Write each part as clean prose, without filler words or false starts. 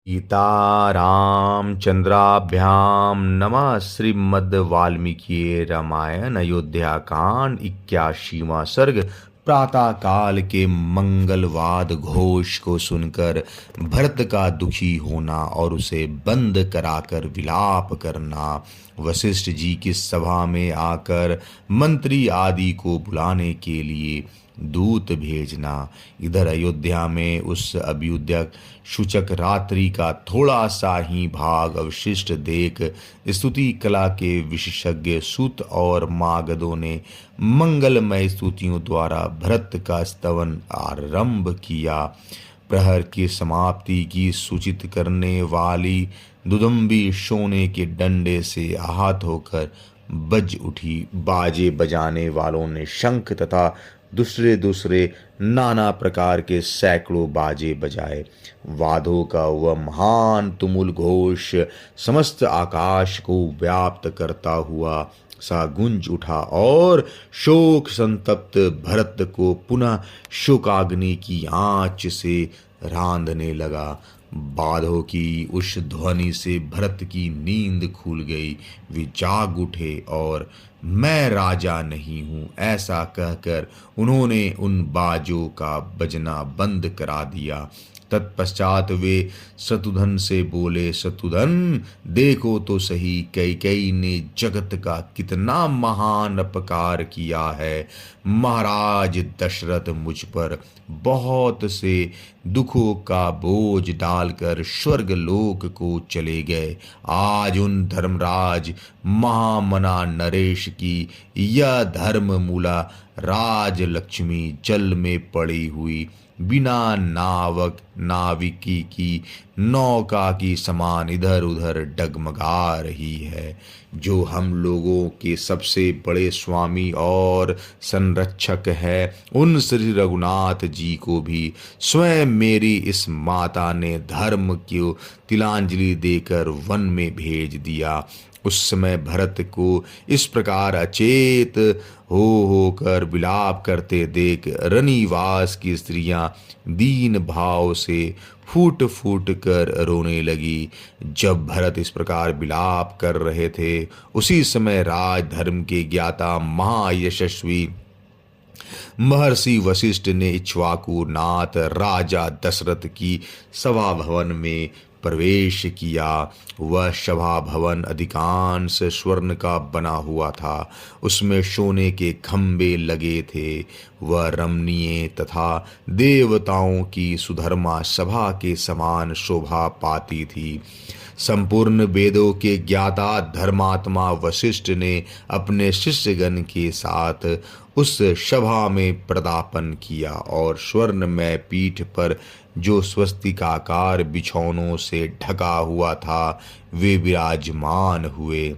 सीतारामचंद्राभ्याम नमः। श्रीमद् वाल्मीकि रामायण अयोध्या कांड 81वां सर्ग। प्रातः काल के मंगलवाद घोष को सुनकर भरत का दुखी होना और उसे बंद कराकर विलाप करना। वशिष्ठ जी की सभा में आकर मंत्री आदि को बुलाने के लिए दूत भेजना। इधर अयोध्या में उस अभ्युदय सूचक रात्रि का थोड़ा सा ही भाग अवशिष्ट देख स्तुति कला के विशेषज्ञ सूत और मागधों ने मंगलमय स्तुतियों द्वारा भरत का स्तवन आरंभ किया। प्रहर की समाप्ति की सूचित करने वाली दुदुम्बी सोने के डंडे से आहत होकर बज उठी। बाजे बजाने वालों ने शंख तथा दूसरे दूसरे नाना प्रकार के सैकड़ों बाजे बजाए। वादों का वह महान तुमुल घोष समस्त आकाश को व्याप्त करता हुआ सा गूंज उठा और शोक संतप्त भरत को पुनः शोकाग्नि की आंच से रांधने लगा। बाधों की उस ध्वनि से भरत की नींद खुल गई। वे जाग उठे और मैं राजा नहीं हूँ ऐसा कहकर उन्होंने उन बाजों का बजना बंद करा दिया। तत्पश्चात वे शत्रुघ्न से बोले, शत्रुघ्न देखो तो सही, कैकेयी ने जगत का कितना महान अपकार किया है। महाराज दशरथ मुझ पर बहुत से दुखों का बोझ डालकर स्वर्ग लोक को चले गए। आज उन धर्मराज महामना नरेश की यह धर्म मूला राज लक्ष्मी जल में पड़ी हुई बिना नाविकी की नौका की समान इधर उधर डगमगा रही है। जो हम लोगों के सबसे बड़े स्वामी और संरक्षक है, उन श्री रघुनाथ जी को भी स्वयं मेरी इस माता ने धर्म की तिलांजलि देकर वन में भेज दिया। उस समय भरत को इस प्रकार अचेत होकर विलाप करते देख रनिवास की स्त्रियां दीन भाव से फूट फूट कर रोने लगी। जब भरत इस प्रकार विलाप कर रहे थे, उसी समय राजधर्म के ज्ञाता महायशस्वी महर्षि वशिष्ठ ने इक्ष्वाकु नाथ राजा दशरथ की सभा भवन में प्रवेश किया। वह सभा भवन अधिकांश स्वर्ण का बना हुआ था। उसमें सोने के खंबे लगे थे। वह रमणीय तथा देवताओं की सुधर्मा सभा के समान शोभा पाती थी। संपूर्ण वेदों के ज्ञाता धर्मात्मा वशिष्ठ ने अपने शिष्यगण के साथ उस सभा में प्रदापन किया और स्वर्णमय पीठ पर जो स्वस्तिकाकार बिछौनों से ढका हुआ था, वे विराजमान हुए।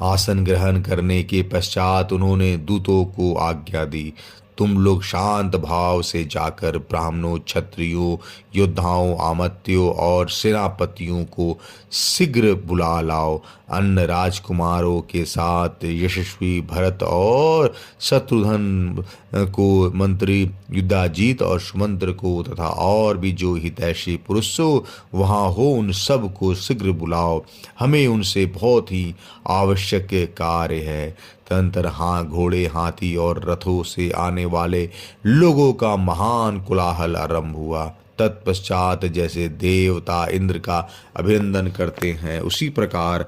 आसन ग्रहण करने के पश्चात उन्होंने दूतों को आज्ञा दी, तुम लोग शांत भाव से जाकर ब्राह्मणों, क्षत्रियों, योद्धाओं, आमत्यों और सेनापतियों को शीघ्र बुला लाओ। अन्य राजकुमारों के साथ यशस्वी भरत और शत्रुघ्न को, मंत्री युद्धाजीत और सुमंत्र को तथा और भी जो हितैषी पुरुष वहाँ हो, उन सब को शीघ्र बुलाओ। हमें उनसे बहुत ही आवश्यक कार्य है। तदनंतर घोड़े, हाथी और रथों से आने वाले लोगों का महान कोलाहल आरंभ हुआ। तत्पश्चात जैसे देवता इंद्र का अभिनंदन करते हैं, उसी प्रकार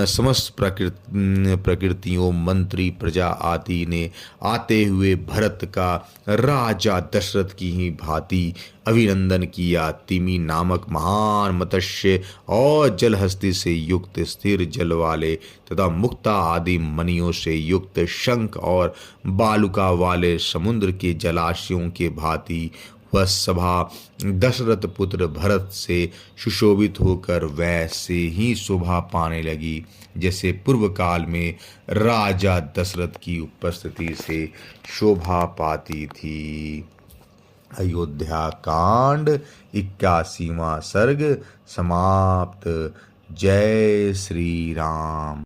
समस्त प्रकृतियों, मंत्री, प्रजा आदि ने आते हुए भरत का राजा दशरथ की ही भांति अभिनंदन किया। तिमी नामक महान मत्स्य और जलहस्ती से युक्त स्थिर जल वाले तथा मुक्ता आदि मणियों से युक्त शंख और बालुका वाले समुद्र के जलाशयों के भांति वह सभा दशरथ पुत्र भरत से सुशोभित होकर वैसे ही शोभा पाने लगी जैसे पूर्व काल में राजा दशरथ की उपस्थिति से शोभा पाती थी। अयोध्या कांड 81वां सर्ग समाप्त। जय श्री राम।